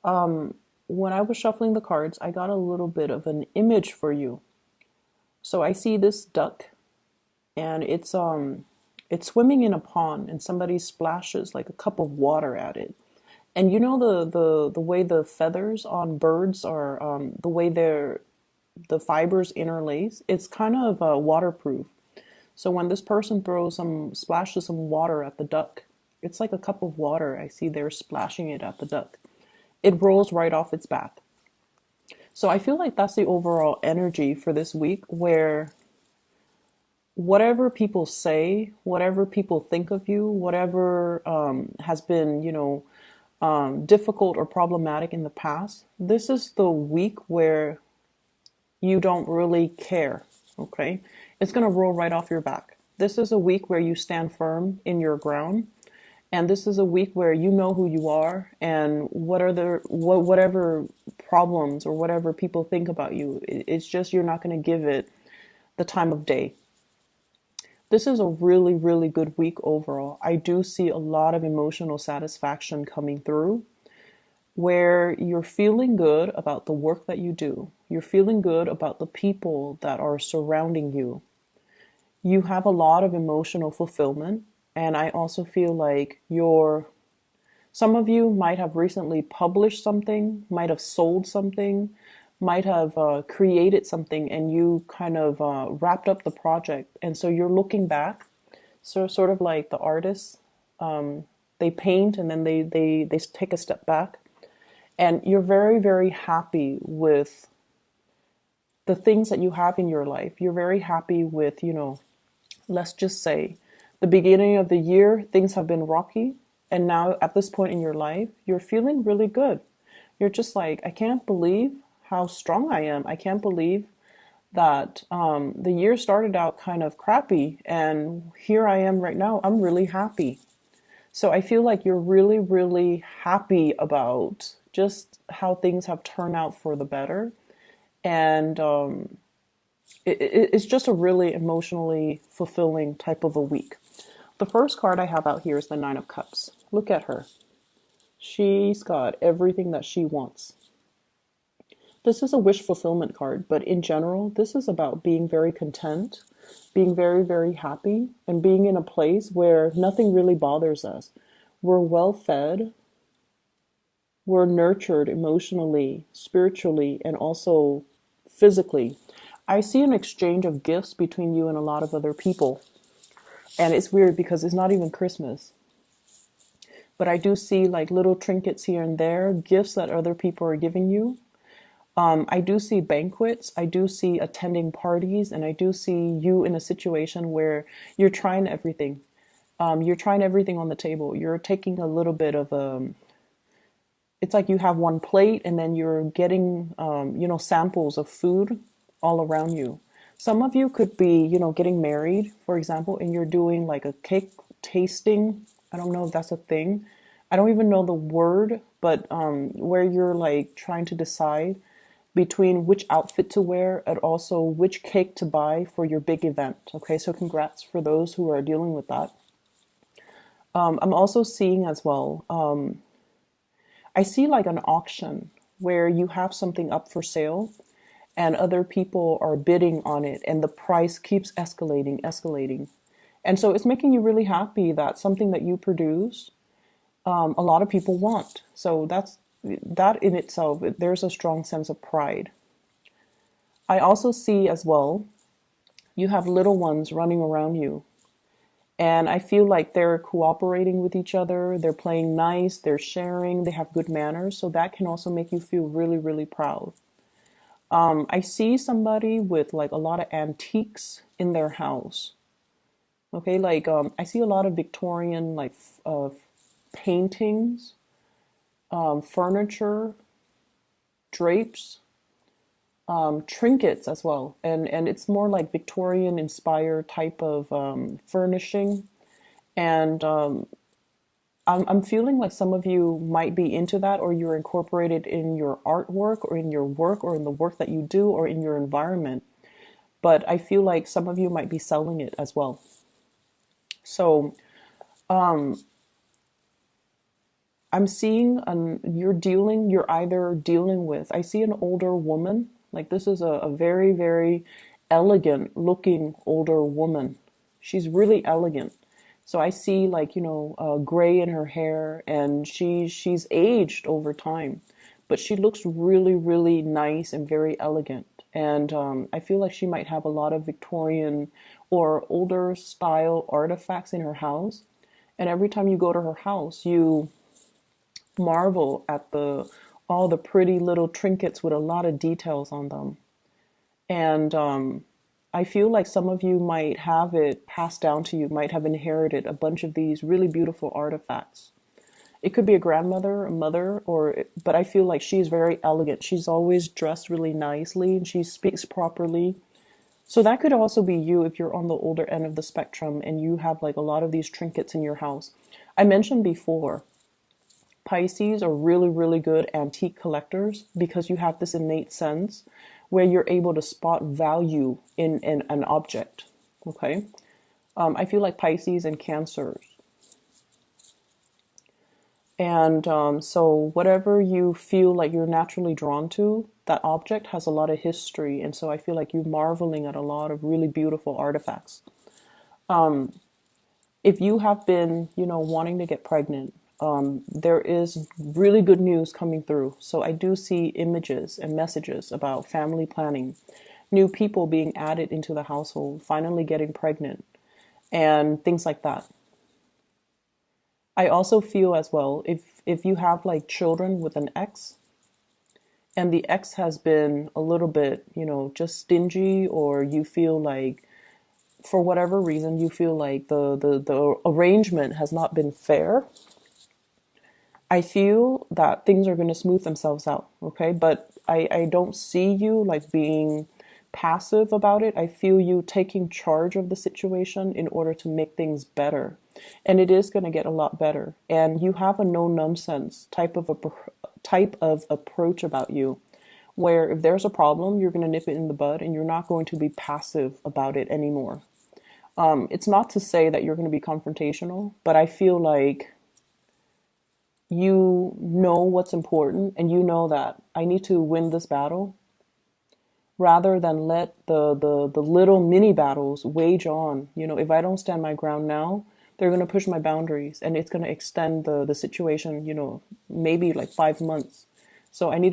When I was shuffling the cards, I got a little bit of an image for you. So I see this duck, and it's swimming in a pond, and somebody splashes like a cup of water at it. And you know the way the feathers on birds are, the way the fibers interlace, it's kind of waterproof. So when this person splashes some water at the duck, it's like a cup of water. I see they're splashing it at the duck. It rolls right off its back. So I feel like that's the overall energy for this week, where whatever people say, whatever people think of you, whatever has been, difficult or problematic in the past, this is the week where you don't really care. Okay? It's going to roll right off your back. This is a week where you stand firm in your ground. And this is a week where you know who you are, and whatever problems or whatever people think about you, it's just you're not going to give it the time of day. This is a really, really good week overall. I do see a lot of emotional satisfaction coming through, where you're feeling good about the work that you do. You're feeling good about the people that are surrounding you. You have a lot of emotional fulfillment. And I also feel like some of you might have recently published something, might have sold something, might have created something, and you kind of wrapped up the project. And so you're looking back, so sort of like the artists, they paint and then they take a step back. And you're very, very happy with the things that you have in your life. You're very happy with, let's just say, the beginning of the year, things have been rocky. And now at this point in your life, you're feeling really good. You're just like, I can't believe how strong I am. I can't believe that the year started out kind of crappy. And here I am right now. I'm really happy. So I feel like you're really, really happy about just how things have turned out for the better. And it's just a really emotionally fulfilling type of a week. The first card I have out here is the Nine of Cups. Look at her. She's got everything that she wants. This is a wish fulfillment card, but in general, this is about being very content, being very, very happy, and being in a place where nothing really bothers us. We're well fed, we're nurtured emotionally, spiritually, and also physically. I see an exchange of gifts between you and a lot of other people. And it's weird because it's not even Christmas. But I do see like little trinkets here and there, gifts that other people are giving you. I do see banquets. I do see attending parties. And I do see you in a situation where you're trying everything. You're trying everything on the table. You're taking a little bit of it's like you have one plate and then you're getting, samples of food all around you. Some of you could be, getting married, for example, and you're doing like a cake tasting. I don't know if that's a thing. I don't even know the word, but where you're like trying to decide between which outfit to wear and also which cake to buy for your big event. Okay, so congrats for those who are dealing with that. I'm also seeing as well, I see like an auction where you have something up for sale and other people are bidding on it and the price keeps escalating, escalating. And so it's making you really happy that something that you produce, a lot of people want. So that in itself, there's a strong sense of pride. I also see as well, you have little ones running around you. And I feel like they're cooperating with each other. They're playing nice. They're sharing. They have good manners. So that can also make you feel really, really proud. I see somebody with like a lot of antiques in their house. Okay, like I see a lot of Victorian like paintings, furniture, drapes, trinkets as well, and it's more like Victorian inspired type of furnishing, and I'm feeling like some of you might be into that, or you're incorporated in your artwork, or in your work, or in the work that you do, or in your environment. But I feel like some of you might be selling it as well. So I'm seeing you're either dealing with, I see an older woman, like this is a very, very elegant looking older woman. She's really elegant. So I see like, gray in her hair, and she's aged over time, but she looks really, really nice and very elegant. And I feel like she might have a lot of Victorian or older style artifacts in her house. And every time you go to her house, you marvel at the all the pretty little trinkets with a lot of details on them. And I feel like some of you might have it passed down to you, might have inherited a bunch of these really beautiful artifacts. It could be a grandmother, a mother, but I feel like she's very elegant. She's always dressed really nicely and she speaks properly. So that could also be you if you're on the older end of the spectrum and you have like a lot of these trinkets in your house. I mentioned before, Pisces are really, really good antique collectors because you have this innate sense where you're able to spot value in an object. Okay. I feel like Pisces and Cancers. And so, whatever you feel like you're naturally drawn to, that object has a lot of history. And so, I feel like you're marveling at a lot of really beautiful artifacts. If you have been, wanting to get pregnant, there is really good news coming through. So I do see images and messages about family planning, new people being added into the household, finally getting pregnant, and things like that. I also feel as well, if you have like children with an ex, and the ex has been a little bit, just stingy, or you feel like for whatever reason you feel like the arrangement has not been fair, I feel that things are going to smooth themselves out, okay? But I don't see you like being passive about it. I feel you taking charge of the situation in order to make things better. And it is going to get a lot better. And you have a no nonsense type of approach about you, where if there's a problem, you're going to nip it in the bud and you're not going to be passive about it anymore. It's not to say that you're going to be confrontational, but I feel like you know what's important and you know that I need to win this battle rather than let the little mini battles wage on. If I don't stand my ground now, they're going to push my boundaries and it's going to extend the situation, maybe like 5 months. So I need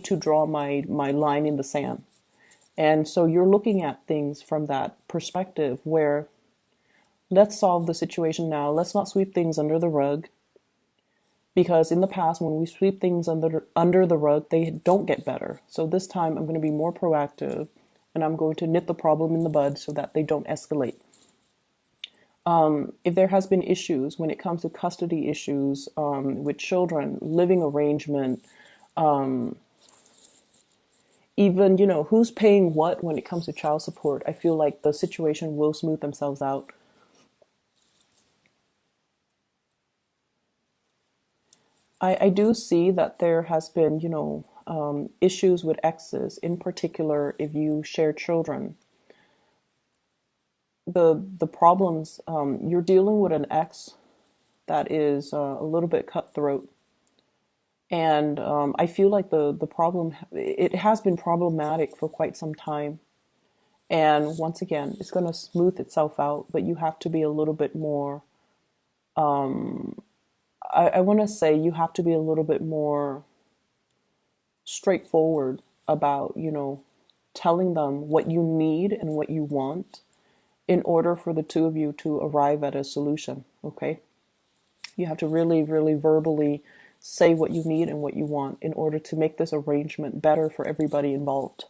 to draw my line in the sand. And so you're looking at things from that perspective where let's solve the situation now. Let's not sweep things under the rug. Because in the past, when we sweep things under the rug, they don't get better. So this time I'm going to be more proactive and I'm going to nip the problem in the bud so that they don't escalate. If there has been issues when it comes to custody issues with children, living arrangement, even, who's paying what when it comes to child support, I feel like the situation will smooth themselves out. I do see that there has been, issues with exes, in particular if you share children. The problems, you're dealing with an ex that is a little bit cutthroat. And I feel like the problem, it has been problematic for quite some time. And once again, it's going to smooth itself out, but you have to be a little bit more, I want to say you have to be a little bit more straightforward about, telling them what you need and what you want in order for the two of you to arrive at a solution, okay? You have to really, really verbally say what you need and what you want in order to make this arrangement better for everybody involved.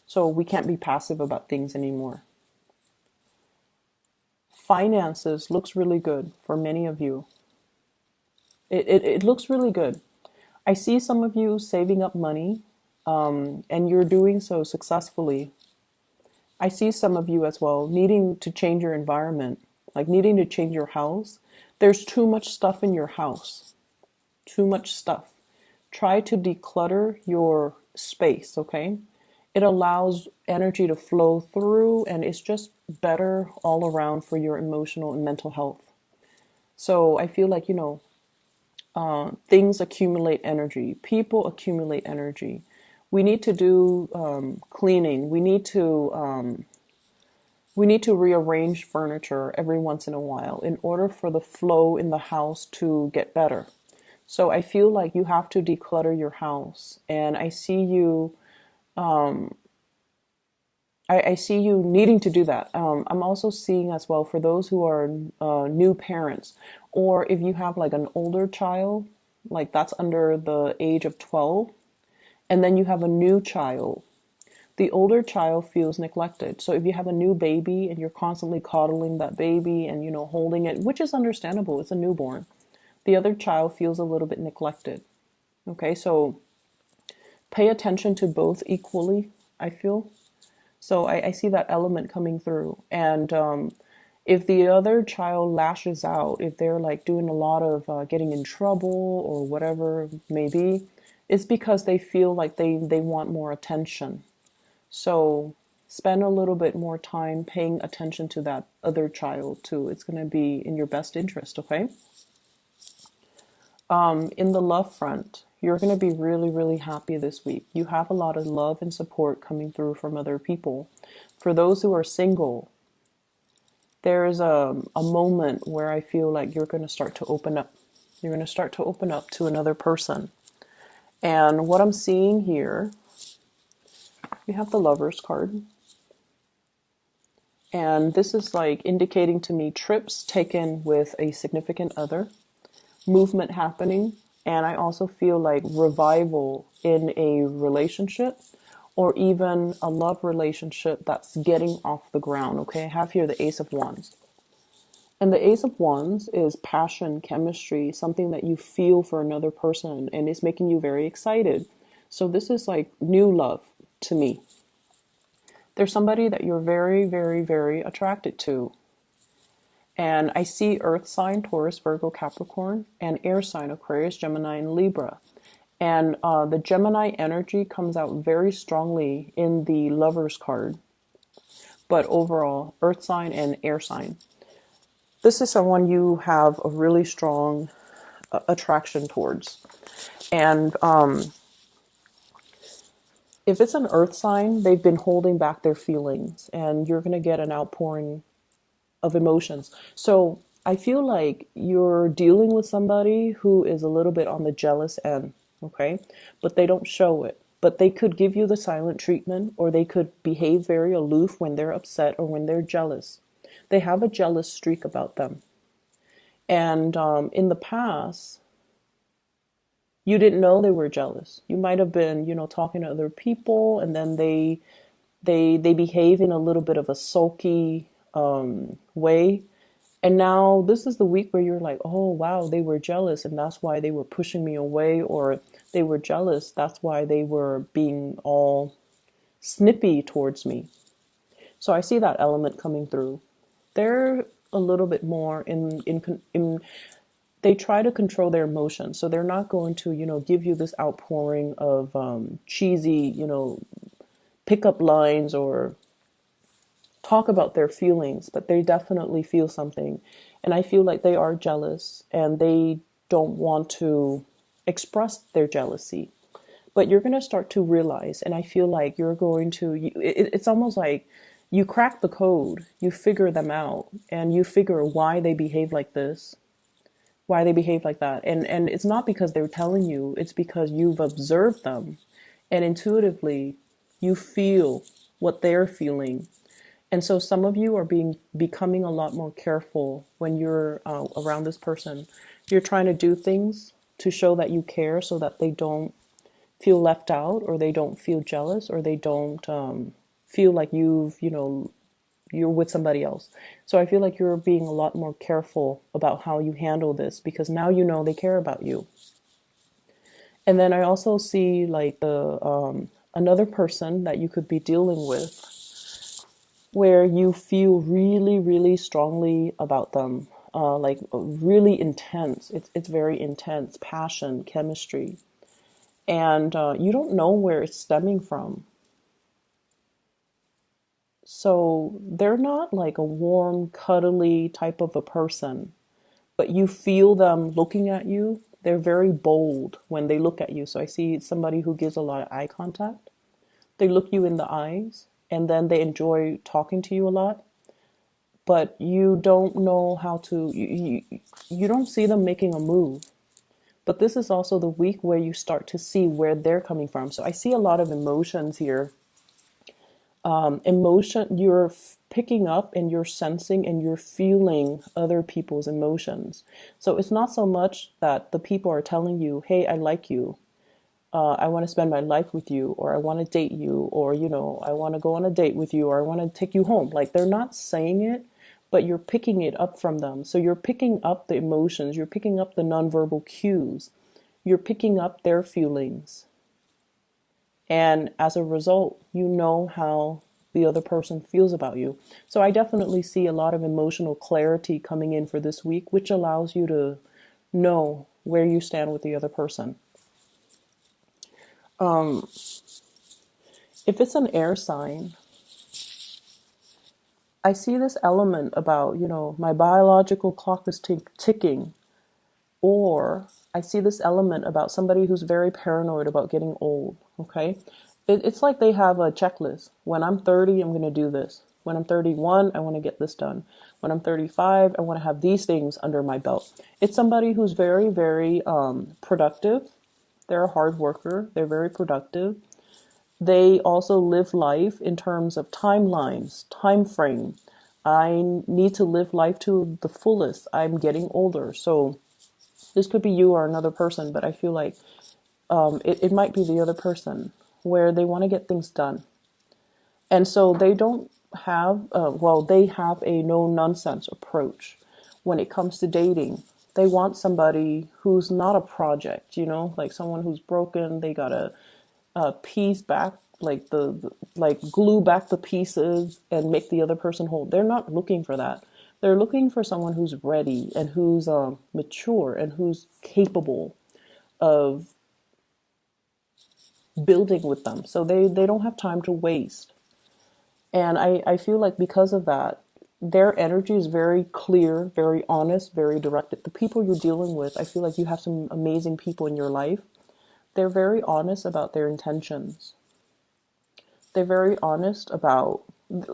So we can't be passive about things anymore. Finances looks really good for many of you. It looks really good. I see some of you saving up money, and you're doing so successfully. I see some of you as well needing to change your environment, like needing to change your house. There's too much stuff in your house, too much stuff. Try to declutter your space, okay? It allows energy to flow through and it's just better all around for your emotional and mental health. So I feel like, things accumulate energy, people accumulate energy. We need to do cleaning. We need to rearrange furniture every once in a while in order for the flow in the house to get better. So I feel like you have to declutter your house, and I see you needing to do that. I'm also seeing as well for those who are new parents, or if you have like an older child, like that's under the age of 12, and then you have a new child. The older child feels neglected. So if you have a new baby and you're constantly coddling that baby and, holding it, which is understandable, it's a newborn, the other child feels a little bit neglected. Okay, so pay attention to both equally, I feel. So I see that element coming through. And if the other child lashes out, if they're like doing a lot of getting in trouble or whatever it may be, it's because they feel like they want more attention. So spend a little bit more time paying attention to that other child too. It's going to be in your best interest, okay? In the love front, you're going to be really, really happy this week. You have a lot of love and support coming through from other people. For those who are single, there's a moment where I feel like you're going to start to open up. You're going to start to open up to another person. And what I'm seeing here, we have the Lovers card. And this is like indicating to me trips taken with a significant other, movement happening, and I also feel like revival in a relationship or even a love relationship that's getting off the ground. Okay, I have here the Ace of Wands. And the Ace of Wands is passion, chemistry, something that you feel for another person and is making you very excited. So this is like new love to me. There's somebody that you're very, very, very attracted to. And I see Earth sign, Taurus, Virgo, Capricorn, and air sign, Aquarius, Gemini, and Libra. And the Gemini energy comes out very strongly in the Lovers card. But overall, Earth sign and air sign. This is someone you have a really strong attraction towards. And if it's an Earth sign, they've been holding back their feelings, and you're going to get an outpouring of emotions. So I feel like you're dealing with somebody who is a little bit on the jealous end, okay? But they don't show it. But they could give you the silent treatment, or they could behave very aloof when they're upset or when they're jealous. They have a jealous streak about them. And in the past, you didn't know they were jealous. You might have been, talking to other people, and then they behave in a little bit of a sulky way. And now this is the week where you're like, oh, wow, they were jealous, and that's why they were pushing me away, or they were jealous, that's why they were being all snippy towards me. So I see that element coming through. They're a little bit more in they try to control their emotions. So they're not going to, give you this outpouring of cheesy, pickup lines or talk about their feelings, but they definitely feel something. And I feel like they are jealous and they don't want to express their jealousy. But you're going to start to realize, and I feel like you're going to, it's almost like you crack the code, you figure them out, and you figure why they behave like this, why they behave like that. And it's not because they're telling you, it's because you've observed them. And intuitively, you feel what they're feeling. And so some of you are becoming a lot more careful when you're around this person. You're trying to do things to show that you care so that they don't feel left out, or they don't feel jealous, or they don't feel like you're with somebody else. So I feel like you're being a lot more careful about how you handle this, because now you know they care about you. And then I also see like the another person that you could be dealing with, where you feel really, really strongly about them, like really intense. It's very intense, passion, chemistry, and you don't know where it's stemming from. So they're not like a warm, cuddly type of a person, but you feel them looking at you. They're very bold when they look at you. So I see somebody who gives a lot of eye contact. They look you in the eyes, and then they enjoy talking to you a lot, but you don't know how to, you don't see them making a move. But this is also the week where you start to see where they're coming from. So I see a lot of emotions here. Emotion, you're picking up and you're sensing and you're feeling other people's emotions. So it's not so much that the people are telling you, hey, I like you. I want to spend my life with you, or I want to date you, or, I want to go on a date with you, or I want to take you home. Like, they're not saying it, but you're picking it up from them. So you're picking up the emotions, you're picking up the nonverbal cues, you're picking up their feelings. And as a result, you know how the other person feels about you. So I definitely see a lot of emotional clarity coming in for this week, which allows you to know where you stand with the other person. If it's an air sign, I see this element about, my biological clock is ticking, or I see this element about somebody who's very paranoid about getting old, okay? It's like they have a checklist. When I'm 30, I'm going to do this. When I'm 31, I want to get this done. When I'm 35, I want to have these things under my belt. It's somebody who's very, very productive. They're a hard worker. They're very productive. They also live life in terms of timelines, time frame. I need to live life to the fullest. I'm getting older. So this could be you or another person, but I feel like it might be the other person where they want to get things done. And so they don't have, they have a no nonsense approach when it comes to dating. They want somebody who's not a project, like someone who's broken. They gotta piece back, like like glue back the pieces and make the other person whole. They're not looking for that. They're looking for someone who's ready and who's mature and who's capable of building with them. So they don't have time to waste. And I feel like because of that, their energy is very clear, very honest, very directed. The people you're dealing with, I feel like you have some amazing people in your life. They're very honest about their intentions. They're very honest about,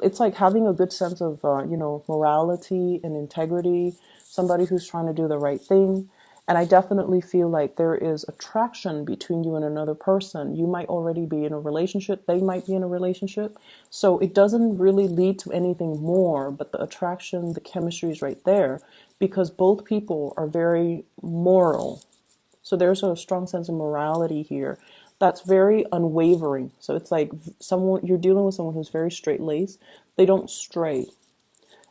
it's like having a good sense of, morality and integrity, somebody who's trying to do the right thing. And I definitely feel like there is attraction between you and another person. You might already be in a relationship. They might be in a relationship. So it doesn't really lead to anything more, but the attraction, the chemistry is right there because both people are very moral. So there's a strong sense of morality here that's very unwavering. So it's like someone, you're dealing with someone who's very straight-laced. They don't stray.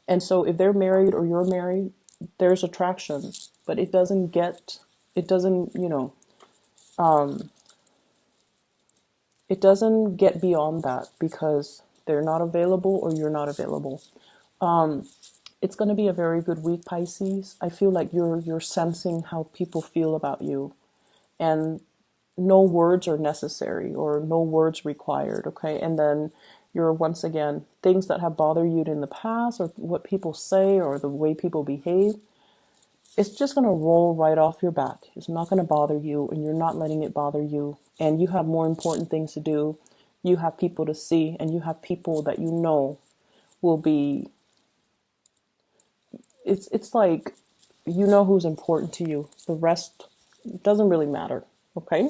And so if they're married or you're married, there's attraction, but it doesn't, it doesn't get beyond that because they're not available or you're not available. It's going to be a very good week, Pisces. I feel like you're sensing how people feel about you, and no words are necessary or no words required, okay? And then you're once again, things that have bothered you in the past or what people say or the way people behave, it's just going to roll right off your back. It's not going to bother you, and you're not letting it bother you. And you have more important things to do. You have people to see, and you have people that you know will be, it's like, you know who's important to you. The rest doesn't really matter, okay?